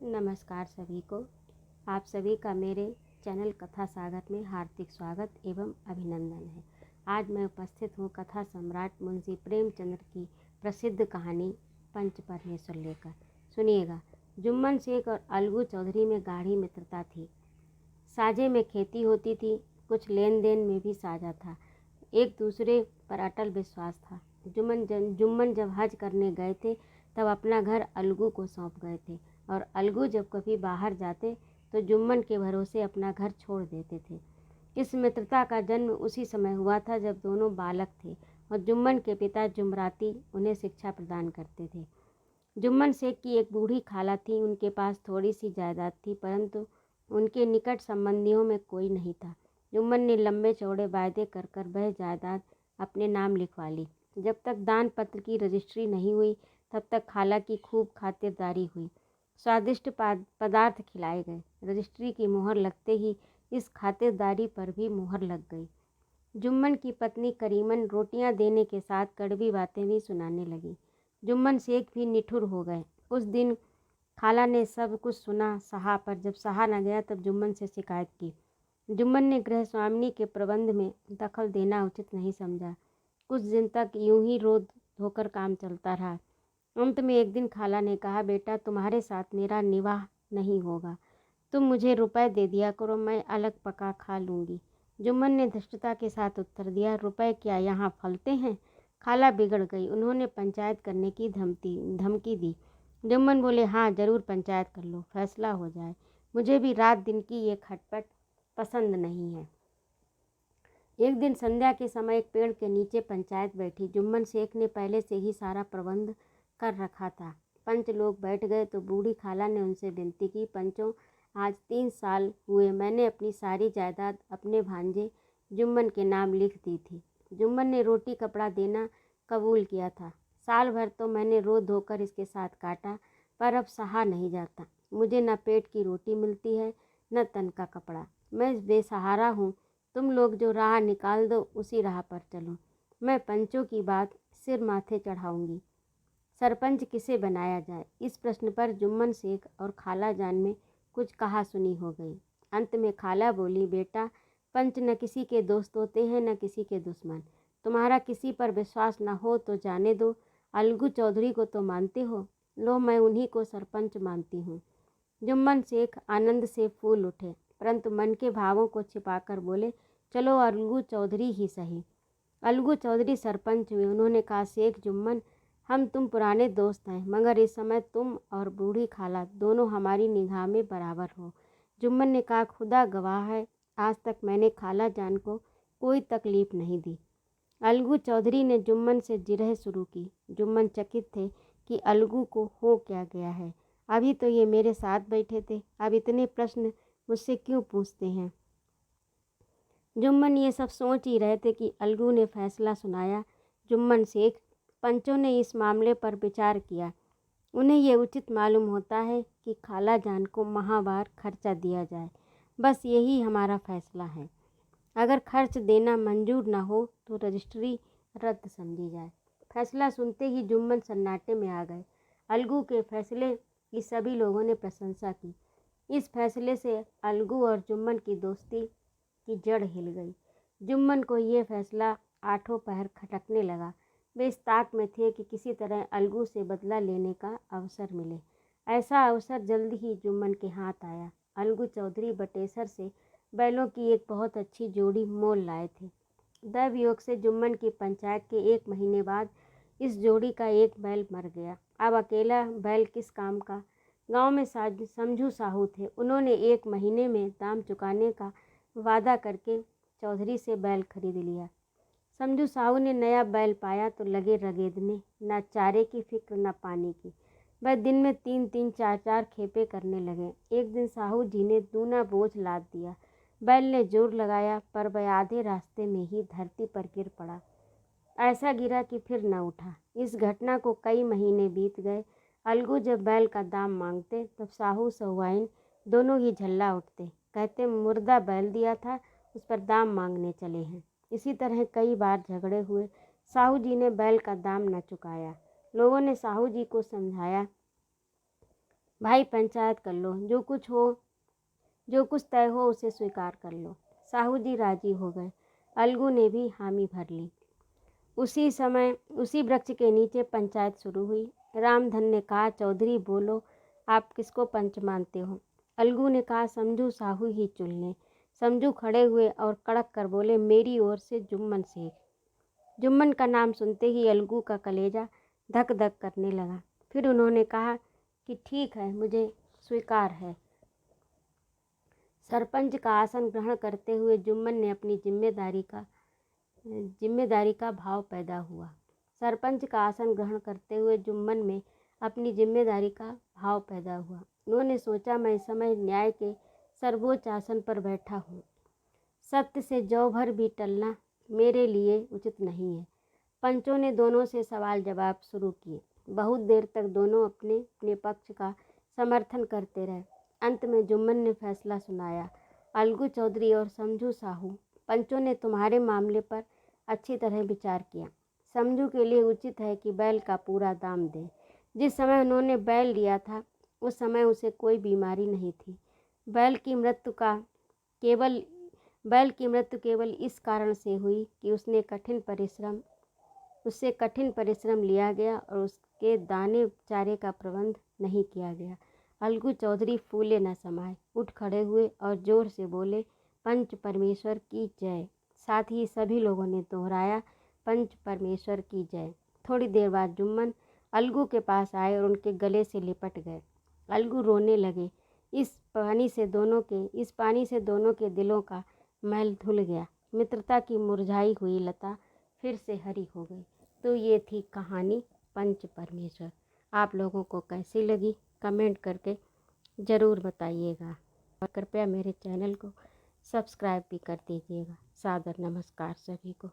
नमस्कार सभी को। आप सभी का मेरे चैनल कथा सागर में हार्दिक स्वागत एवं अभिनंदन है। आज मैं उपस्थित हूँ कथा सम्राट मुंशी प्रेमचंद्र की प्रसिद्ध कहानी पंच परमेश्वर लेकर। सुनिएगा। जुम्मन शेख और अलगू चौधरी में गाढ़ी मित्रता थी। साझे में खेती होती थी, कुछ लेन देन में भी साझा था। एक दूसरे पर अटल विश्वास था। जुम्मन जब हज करने गए थे तब अपना घर अलगू को सौंप गए थे और अलगू जब कभी बाहर जाते तो जुम्मन के भरोसे अपना घर छोड़ देते थे। इस मित्रता का जन्म उसी समय हुआ था जब दोनों बालक थे और जुम्मन के पिता जुमराती उन्हें शिक्षा प्रदान करते थे। जुम्मन शेख की एक बूढ़ी खाला थी। उनके पास थोड़ी सी जायदाद थी, परंतु उनके निकट संबंधियों में कोई नहीं था। जुम्मन ने लंबे चौड़े वायदे कर कर वह जायदाद अपने नाम लिखवा ली। जब तक दान पत्र की रजिस्ट्री नहीं हुई तब तक खाला की खूब खातिरदारी हुई। स्वादिष्ट पदार्थ खिलाए गए। रजिस्ट्री की मोहर लगते ही इस खातिरदारी पर भी मोहर लग गई। जुम्मन की पत्नी करीमन रोटियां देने के साथ कड़वी बातें भी सुनाने लगी। जुम्मन शेख भी निठुर हो गए। उस दिन खाला ने सब कुछ सुना सहा, पर जब सहा न गया तब जुम्मन से शिकायत की। जुम्मन ने गृह स्वामिनी के प्रबंध में दखल देना उचित नहीं समझा। कुछ दिन तक यूं ही रो धोकर काम चलता रहा। अंत में एक दिन खाला ने कहा, बेटा तुम्हारे साथ मेरा निवाह नहीं होगा, तुम मुझे रुपए दे दिया करो, मैं अलग पका खा लूँगी। जुम्मन ने धृष्टता के साथ उत्तर दिया, रुपए क्या यहाँ फलते हैं? खाला बिगड़ गई। उन्होंने पंचायत करने की धमकी दी। जुम्मन बोले, हाँ जरूर पंचायत कर लो, फैसला हो जाए। मुझे भी रात दिन की ये खटपट पसंद नहीं है। एक दिन संध्या के समय एक पेड़ के नीचे पंचायत बैठी। जुम्मन शेख ने पहले से ही सारा प्रबंध कर रखा था। पंच लोग बैठ गए तो बूढ़ी खाला ने उनसे विनती की, पंचों आज 3 साल हुए मैंने अपनी सारी जायदाद अपने भांजे जुम्मन के नाम लिख दी थी। जुम्मन ने रोटी कपड़ा देना कबूल किया था। साल भर तो मैंने रो धोकर इसके साथ काटा, पर अब सहा नहीं जाता। मुझे न पेट की रोटी मिलती है न तन का कपड़ा। मैं बेसहारा हूँ। तुम लोग जो राह निकाल दो उसी राह पर चलो। मैं पंचों की बात सिर माथे चढ़ाऊंगी। सरपंच किसे बनाया जाए? इस प्रश्न पर जुम्मन शेख और खाला जान में कुछ कहा सुनी हो गई। अंत में खाला बोली, बेटा पंच न किसी के दोस्त होते हैं न किसी के दुश्मन। तुम्हारा किसी पर विश्वास न हो तो जाने दो। अलगू चौधरी को तो मानते हो, लो मैं उन्हीं को सरपंच मानती हूँ। जुम्मन शेख आनंद से फूल उठे, परंतु मन के भावों को छिपाकर बोले, चलो अलगू चौधरी ही सही। अलगू चौधरी सरपंच हुए। उन्होंने कहा, शेख जुम्मन हम तुम पुराने दोस्त हैं, मगर इस समय तुम और बूढ़ी खाला दोनों हमारी निगाह में बराबर हो। जुम्मन ने कहा, खुदा गवाह है आज तक मैंने खाला जान को कोई तकलीफ नहीं दी। अलगू चौधरी ने जुम्मन से जिरह शुरू की। जुम्मन चकित थे कि अलगू को हो क्या गया है। अभी तो ये मेरे साथ बैठे थे, अब इतने प्रश्न मुझसे क्यों पूछते हैं? जुम्मन ये सब सोच ही रहे थे कि अलगू ने फैसला सुनाया। जुम्मन शेख, पंचों ने इस मामले पर विचार किया। उन्हें ये उचित मालूम होता है कि खाला जान को माहवार खर्चा दिया जाए, बस यही हमारा फैसला है। अगर खर्च देना मंजूर न हो तो रजिस्ट्री रद्द समझी जाए। फैसला सुनते ही जुम्मन सन्नाटे में आ गए। अलगू के फैसले की सभी लोगों ने प्रशंसा की। इस फैसले से अलगू और जुम्मन की दोस्ती की जड़ हिल गई। जुम्मन को ये फैसला आठों पहर खटकने लगा। वे इस ताक में थे कि किसी तरह अलगू से बदला लेने का अवसर मिले। ऐसा अवसर जल्द ही जुम्मन के हाथ आया। अलगू चौधरी बटेसर से बैलों की एक बहुत अच्छी जोड़ी मोल लाए थे। दैवयोग से जुम्मन की पंचायत के 1 महीने बाद इस जोड़ी का एक बैल मर गया। अब अकेला बैल किस काम का? गांव में समझू साहू थे। उन्होंने 1 महीने में दाम चुकाने का वादा करके चौधरी से बैल खरीद लिया। समझू साहू ने नया बैल पाया तो लगे रगेदने, न चारे की फिक्र न पानी की। वह दिन में 3-3 4-4 खेपे करने लगे। एक दिन साहू जी ने दूना बोझ लाद दिया। बैल ने जोर लगाया, पर वह आधे रास्ते में ही धरती पर गिर पड़ा। ऐसा गिरा कि फिर न उठा। इस घटना को कई महीने बीत गए। अलगू जब बैल का दाम मांगते तब साहू सहुआइन दोनों ही झल्ला उठते, कहते मुर्दा बैल दिया था, उस पर दाम मांगने चले हैं। इसी तरह कई बार झगड़े हुए। साहू जी ने बैल का दाम न चुकाया। लोगों ने साहू जी को समझाया भाई पंचायत कर लो, जो कुछ तय हो उसे स्वीकार कर लो। साहू जी राजी हो गए। अलगू ने भी हामी भर ली। उसी समय उसी वृक्ष के नीचे पंचायत शुरू हुई। रामधन ने कहा, चौधरी बोलो, आप किसको पंच मानते हो? अलगू ने कहा, समझू साहू ही चुन लें। समझू खड़े हुए और कड़क कर बोले, मेरी ओर से जुम्मन शेख। जुम्मन का नाम सुनते ही अलगू का कलेजा धक धक करने लगा। फिर उन्होंने कहा कि ठीक है, मुझे स्वीकार है। सरपंच का आसन ग्रहण करते हुए जुम्मन ने अपनी जिम्मेदारी का भाव पैदा हुआ। सरपंच का आसन ग्रहण करते हुए जुम्मन में अपनी जिम्मेदारी का भाव पैदा हुआ। उन्होंने सोचा, मैं इस समय न्याय के सर्वोच्च आसन पर बैठा हूँ। सत्य से जौ भर भी टलना मेरे लिए उचित नहीं है। पंचों ने दोनों से सवाल जवाब शुरू किए। बहुत देर तक दोनों अपने अपने पक्ष का समर्थन करते रहे। अंत में जुम्मन ने फैसला सुनाया, अलगू चौधरी और समझू साहू, पंचों ने तुम्हारे मामले पर अच्छी तरह विचार किया। समझू के लिए उचित है कि बैल का पूरा दाम दें। जिस समय उन्होंने बैल लिया था उस समय उसे कोई बीमारी नहीं थी। बैल की मृत्यु केवल इस कारण से हुई कि उससे कठिन परिश्रम लिया गया और उसके दाने चारे का प्रबंध नहीं किया गया। अलगू चौधरी फूले न समाये, उठ खड़े हुए और जोर से बोले, पंच परमेश्वर की जय। साथ ही सभी लोगों ने दोहराया, पंच परमेश्वर की जय। थोड़ी देर बाद जुम्मन अलगू के पास आए और उनके गले से लिपट गए। अलगू रोने लगे। इस पानी से दोनों के दिलों का मैल धुल गया। मित्रता की मुरझाई हुई लता फिर से हरी हो गई। तो ये थी कहानी पंच परमेश्वर। आप लोगों को कैसी लगी कमेंट करके ज़रूर बताइएगा और कृपया मेरे चैनल को सब्सक्राइब भी कर दीजिएगा। सादर नमस्कार सभी को।